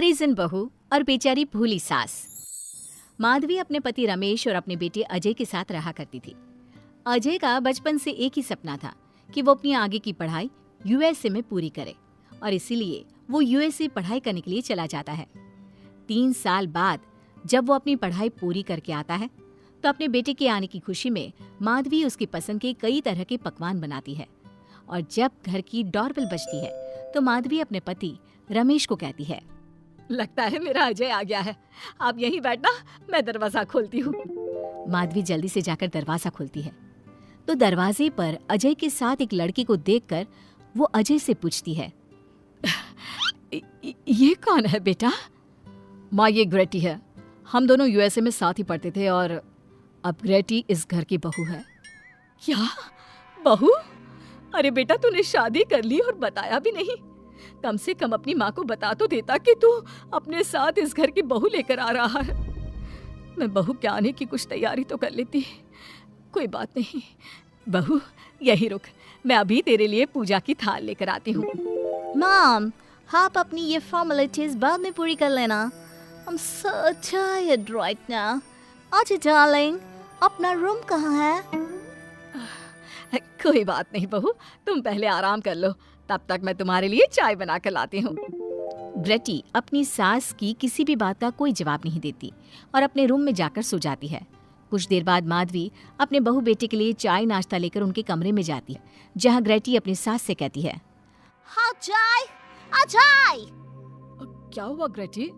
अंग्रेजन बहू और बेचारी भूली सास। माधवी अपने पति रमेश और अपने बेटे अजय के साथ रहा करती थी। अजय का बचपन से एक ही सपना था कि वो अपनी आगे की पढ़ाई यूएसए में पूरी करे और इसीलिए वो यूएसए पढ़ाई करने के लिए चला जाता है। 3 साल बाद जब वो अपनी पढ़ाई पूरी करके आता है तो अपने बेटे के आने की खुशी में माधवी उसकी पसंद के कई तरह के पकवान बनाती है और जब घर की डोरबेल बजती है तो माधवी अपने पति रमेश को कहती है, लगता है मेरा अजय आ गया है, आप यहीं बैठना, मैं दरवाजा खोलती हूँ। माधवी जल्दी से जाकर दरवाजा खोलती है तो दरवाजे पर अजय के साथ एक लड़की को देखकर वो अजय से पूछती है, ये कौन है बेटा? माँ, ये ग्रेटी है। हम दोनों यूएसए में साथ ही पढ़ते थे और अब ग्रेटी इस घर की बहू है। क्या बहू? अरे बेटा, तूने शादी कर ली और बताया भी नहीं। कम से कम अपनी माँ को बता तो देता कि तू अपने साथ इस घर की बहू लेकर आ रहा है। मैं बहू के आने की कुछ तैयारी तो कर लेती। कोई बात नहीं बहू, यही रुक, मैं अभी तेरे लिए पूजा की थाल लेकर आती हूँ। मॉम, आप अपनी ये फॉर्मेलिटीज बाद में पूरी कर लेना। I'm so tired right now. अच्छा डार्लिंग, अपना रूम कहाँ है? कोई बात नहीं बहू, तुम पहले आराम कर लो, तब तक मैं तुम्हारे लिए चाय बना कर लाती हूँ। ग्रेटी अपनी सास की किसी भी बात का कोई जवाब नहीं देती और अपने रूम में जाकर सो जाती है। कुछ देर बाद माधवी अपने बहू बेटे के लिए चाय नाश्ता लेकर उनके कमरे में जाती है, जहाँ ग्रेटी अपनी सास से कहती है, हाँ चाय, हाँ चाय। क्या हुआ ग्रेटी?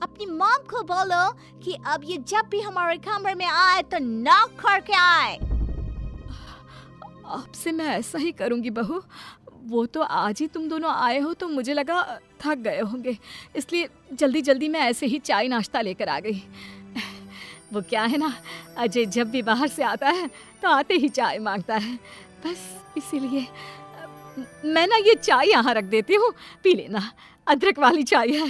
अपनी मॉम को बोलो कि अब ये जब भी हमारे कमरे में आए तो नॉक करके आए। आपसे मैं ऐसा ही करूंगी बहू। वो तो आज ही तुम दोनों आए हो तो मुझे लगा थक गए होंगे, इसलिए जल्दी जल्दी मैं ऐसे ही चाय नाश्ता लेकर आ गई। वो क्या है ना, अजय जब भी बाहर से आता है तो आते ही चाय मांगता है, बस इसीलिए मैं ना ये चाय यहाँ रख देती हूँ, पी लेना, अदरक वाली चाय है।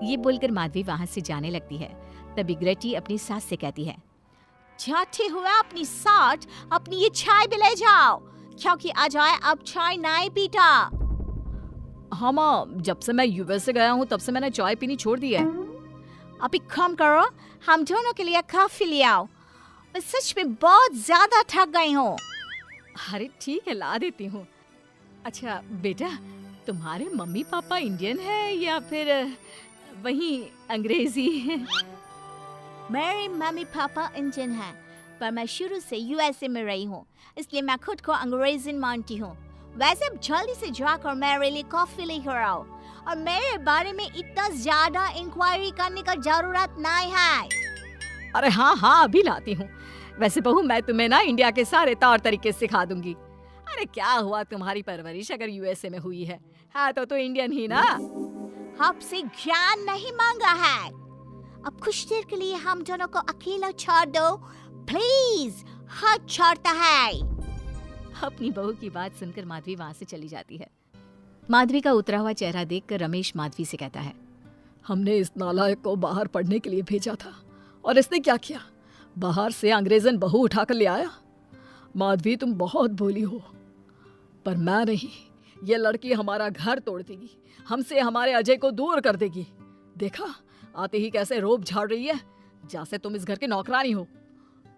ये बोलकर माधवी वहाँ से जाने लगती है। तभी ग्रेटी अपनी सास से कहती है, जाते हुए अपनी साथ अपनी ये चाय भी ले जाओ, क्योंकि अजय अब चाय नहीं पीता। हाँ माँ, जब से मैं यूएस से गया हूँ तब से मैंने चाय पीनी छोड़ दी है। अब एक काम करो, हम दोनों के लिए कॉफी ले आओ, मैं सच में बहुत ज्यादा थक गई हूँ। अरे ठीक है, ला देती हूँ। अच्छा बेटा, तुम्हारे मम्मी पापा इंडियन है या फिर वही अंग्रेजी है? मेरे मम्मी पापा इंडियन हैं, पर मैं शुरू से यूएसए में रही हूँ, इसलिए मैं खुद को अंग्रेजी मानती हूँ। वैसे अब जल्दी से जाकर मेरे लिए कॉफी लेकर आओ और मेरे बारे में इतना ज्यादा इंक्वायरी करने का जरूरत नहीं है। अरे हाँ हाँ, अभी लाती हूँ। वैसे बहू, मैं तुम्हें ना इंडिया के सारे तौर तरीके सिखा दूंगी। अरे क्या हुआ, तुम्हारी परवरिश अगर यूएसए में हुई है तो इंडियन ही ना। आपसे ज्ञान नहीं मांगा है। अब कुछ देर के लिए हम दोनों को अकेला छोड़ दो प्लीज, हाथ छोड़ता है। अपनी बहू की बात सुनकर माधवी वहाँ से चली जाती है। माधवी का उतरा हुआ चेहरा देखकर रमेश माधवी से कहता है, हमने इस नालायक को बाहर पढ़ने के लिए भेजा था और इसने क्या किया, बाहर से अंग्रेजन बहू उठाकर ले आया। माधवी, तुम बहुत भोली हो, पर मैं नहीं। ये लड़की हमारा घर तोड़ देगी, हमसे हमारे अजय को दूर कर देगी। देखा, आते ही कैसे रोब झाड़ रही है, जैसे तुम इस घर की नौकरानी हो।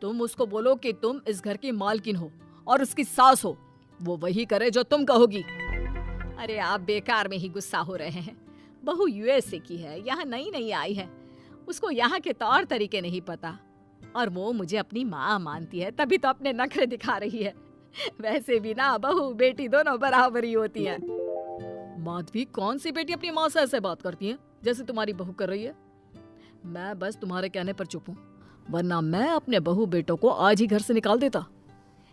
तुम उसको बोलो कि तुम इस घर की मालकिन हो और उसकी सास हो, वो वही करे जो तुम कहोगी। अरे आप बेकार में ही गुस्सा हो रहे हैं। बहू यूएसए की है, यहाँ नई नई आई है, उसको यहाँ के तौर तरीके नहीं पता और वो मुझे अपनी माँ मानती है, तभी तो अपने नखरे दिखा रही है। वैसे भी ना बहू बेटी दोनों बराबर ही होती है। माधवी, कौन सी बेटी अपनी माँ से ऐसे बात करती है जैसे तुम्हारी बहू कर रही है? मैं बस तुम्हारे कहने पर चुप हूँ, वरना मैं अपने बहू बेटों को आज ही घर से निकाल देता।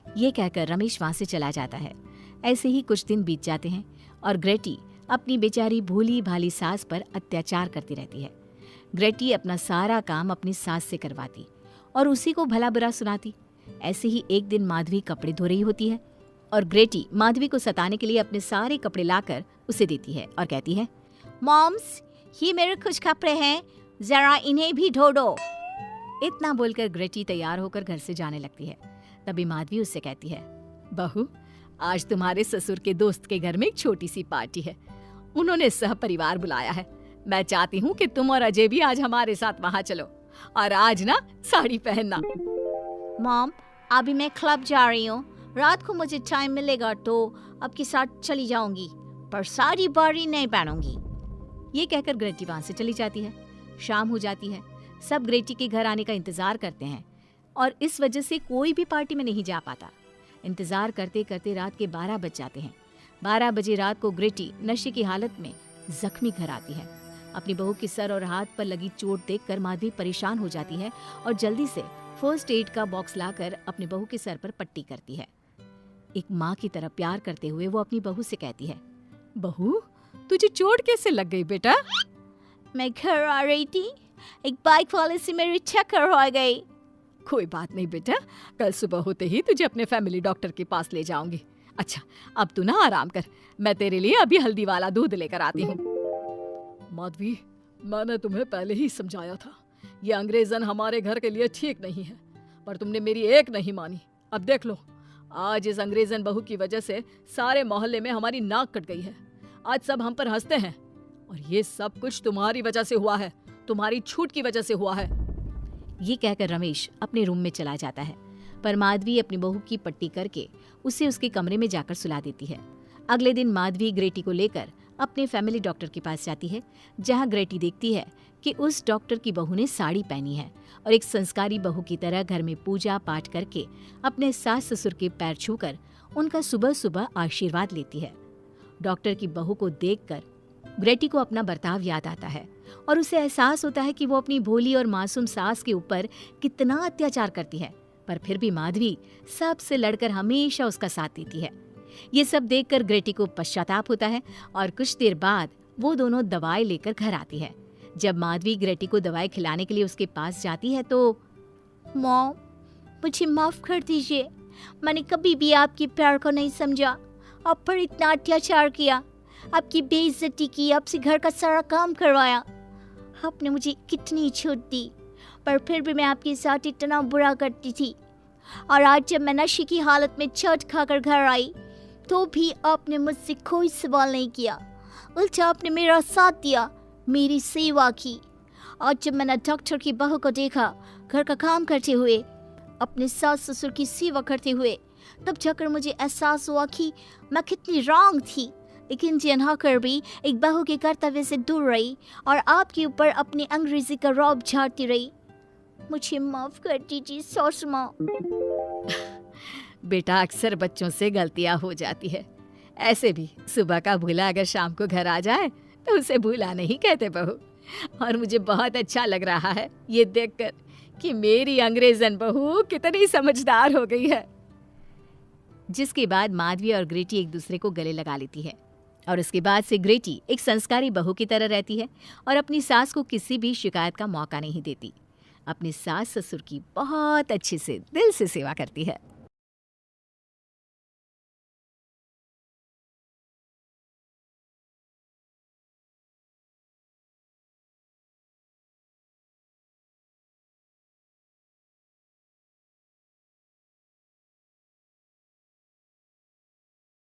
ये कहकर रमेश वहाँ से चला जाता है। ऐसे ही कुछ दिन बीत जाते हैं और ग्रेटी अपनी बेचारी भोली भाली सास पर अत्याचार करती रहती है। ग्रेटी अपना सारा काम अपनी सास से करवाती और उसी को भला बुरा सुनाती। ऐसे ही एक दिन माधवी कपड़े धो रही होती है और ग्रेटी माधवी को सताने के लिए अपने सारे कपड़े लाकर उसे देती है और कहती है, मॉम्स, ये मेरे कुछ कपड़े हैं, जरा इन्हें भी धो दो। इतना बोलकर ग्रेटी तैयार होकर घर से जाने लगती है। तभी माधवी उससे कहती है, बहू, आज तुम्हारे ससुर के दोस्त के घर में एक छोटी सी पार्टी है, उन्होंने सह परिवार बुलाया है, मैं चाहती हूँ कि तुम और अजय भी आज हमारे साथ वहाँ चलो, और आज ना साड़ी पहनना। मॉम, अभी मैं क्लब जा रही हूँ। रात को मुझे टाइम मिलेगा तो आपके साथ चली जाऊंगी, पर साड़ी बारी नहीं पहनूंगी। ये कहकर ग्रेटी वहां से चली जाती है। शाम हो जाती है। सब ग्रेटी के घर आने का इंतजार करते हैं और इस वजह से कोई भी पार्टी में नहीं जा पाता। इंतजार करते करते रात के 12 बज जाते हैं। 12 बजे रात को ग्रेटी नशे की हालत में जख्मी घर आती है। अपनी बहू के सर और हाथ पर लगी चोट देखकर माधवी परेशान हो जाती है और जल्दी से फर्स्ट एड का बॉक्स लाकर अपनी बहू के सर पर पट्टी करती है। एक माँ की तरह प्यार करते हुए वो अपनी बहू से कहती है, बहू, तुझे चोट कैसे लग गई बेटा? मैं घर आ रही थी, एक बाइक वाले से मेरी टक्कर हो गई। कोई बात नहीं बेटा, कल सुबह होते ही तुझे अपने फैमिली डॉक्टर के पास ले जाऊंगी। अच्छा, अब तू ना आराम कर, मैं तेरे लिए अभी हल्दी वाला दूध लेकर आती हूँ। माधवी, मैंने तुम्हें पहले ही समझाया था, ये अंग्रेजन हमारे घर के लिए ठीक नहीं है, पर तुमने मेरी एक नहीं मानी। अब देख लो, आज इस अंग्रेजन बहू की वजह से सारे मोहल्ले में हमारी नाक कट गई है। आज सब हम पर हंसते हैं, और ये सब कुछ तुम्हारी वजह से हुआ है, तुम्हारी छूट की वजह से हुआ है। ये कहकर रमेश अपने रूम में चला जाता है, पर माधवी अपनी बहू की पट्टी करके उसे उसके कमरे में जाकर सुला देती है। अगले दिन माधवी ग्रेटी को लेकर अपने फैमिली डॉक्टर के पास जाती है, जहां ग्रेटी देखती है कि उस डॉक्टर की बहू ने साड़ी पहनी है और एक संस्कारी बहू की तरह घर में पूजा पाठ करके अपने सास ससुर के पैर छूकर उनका सुबह सुबह आशीर्वाद लेती है। डॉक्टर की बहू को देखकर ग्रेटी को अपना बर्ताव याद आता है और उसे एहसास होता है कि वो अपनी भोली और मासूम सास के ऊपर कितना अत्याचार करती है, पर फिर भी माधवी सबसे लड़कर हमेशा उसका साथ देती है। ये सब देखकर ग्रेटी को पश्चाताप होता है और कुछ देर बाद वो दोनों दवाई लेकर घर आती है। जब माधवी ग्रेटी को दवाई खिलाने के लिए उसके पास जाती है तो मॉम, मुझे माफ कर दीजिए, मैंने कभी भी आपके प्यार को नहीं समझा, आप पर इतना अत्याचार किया, आपकी बेइज्जती की, आपसे घर का सारा काम करवाया। आपने मुझे कितनी छूट दी, पर फिर भी मैं आपके साथ इतना बुरा करती थी। और आज जब मैं नशे की हालत में चोट खाकर घर आई तो भी आपने मुझसे कोई सवाल नहीं किया, उल्टा आपने मेरा साथ दिया, मेरी सेवा की। और जब मैंने डॉक्टर की बहू को देखा घर का काम करते हुए, अपने सास ससुर की सेवा करते हुए, तब जाकर मुझे एहसास हुआ कि मैं कितनी रॉन्ग थी। एक इंडियन होकर भी एक बहू के कर्तव्य से दूर रही और आपके ऊपर अपनी अंग्रेजी का रौब झाड़ती रही। मुझे माफ कर दीजिए सासू माँ। बेटा, अक्सर बच्चों से गलतियां हो जाती है। ऐसे भी सुबह का भूला अगर शाम को घर आ जाए तो उसे भूला नहीं कहते बहू। और मुझे बहुत अच्छा लग रहा है ये देखकर कि मेरी अंग्रेजन बहू कितनी समझदार हो गई है। जिसके बाद माधवी और ग्रेटी एक दूसरे को गले लगा लेती है और उसके बाद से ग्रेटी एक संस्कारी बहू की तरह रहती है और अपनी सास को किसी भी शिकायत का मौका नहीं देती। अपनी सास ससुर की बहुत अच्छे से दिल से सेवा करती है।